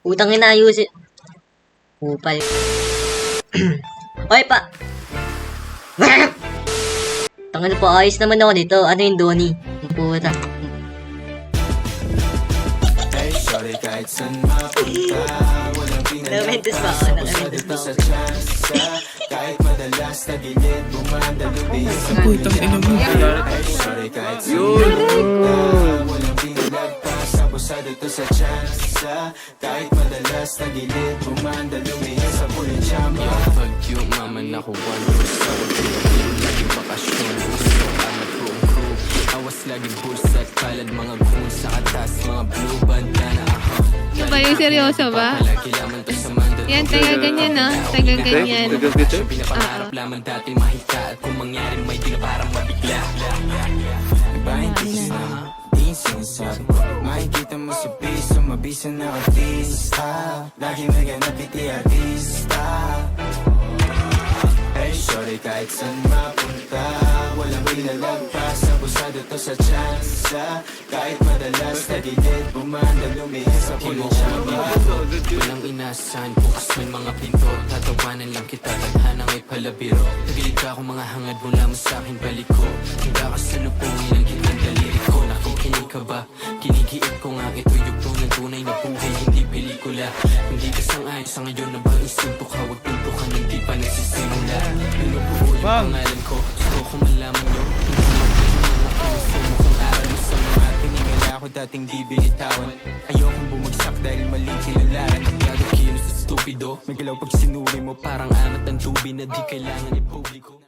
Utang ina ayusin. Upal. Oy pa! Tangin po, ayos naman ako dito. Ano yung Donnie? Yung puta. Hey, sorry kahit saan mapunta, walang Namentos pa ako, namentos pa ako. kahit madalas tagilid, bumanda, lubis sa Putang ina mo. Hey, sorry kahit saan mapunta, walang pinalagpas, abusado to sa tsansa. Kahit madalas tagilid, bumanda, lumihis sa pulichamba. Pag-yung mama na ko one rose sa yung laging bakasyon. Gusto amat room crew. Awas laging bulsa at palad mga goons sa atas, mga blue bandana. Ano ba yung seryoso ba? Kailangan to sa mandal. Yan, taga ganyan ah. Taga ganyan. Pinapangarap lamang dati mahika. At kung mangyaring may di na parang mabigla. Iba hindi na di sinasabi. Makikita mo sa piso, mabisa na artista. Lagi may ganap iti artista. Hey, sorry kahit saan mapunta, walang pinalagpas, abusado to sa tsansa. Kahit madalas tagilid, bumanda, lumihis sa pulichamba. Walang inasahan, bukas may mga pinto. Tatawanan lang kita, tadhana may palabiro. Nagilid ka akong mga hangad mo lamang sa akin baliko. Handa ka sa lupungin ang kitang daliri ko. Nakikinig ka ba? Kinigiit ko nga ito yung ng tunay na buhay, hindi pelikula. Hindi ka sang-ayon sa ngayon na bang isinto ka? Huwag pinto ka nang di pa nagsisimula. Pinubuo yung pangalan ko, gusto ko malaman nyo. Kung aral mo sa mga tiningala ako dating di binitawan. Ayokong bumagsak dahil maling kilalaran. Gado kilos sa stupido. May galaw pag sinuri mo, Parang amat ang tubi na di kailangan ipubliko.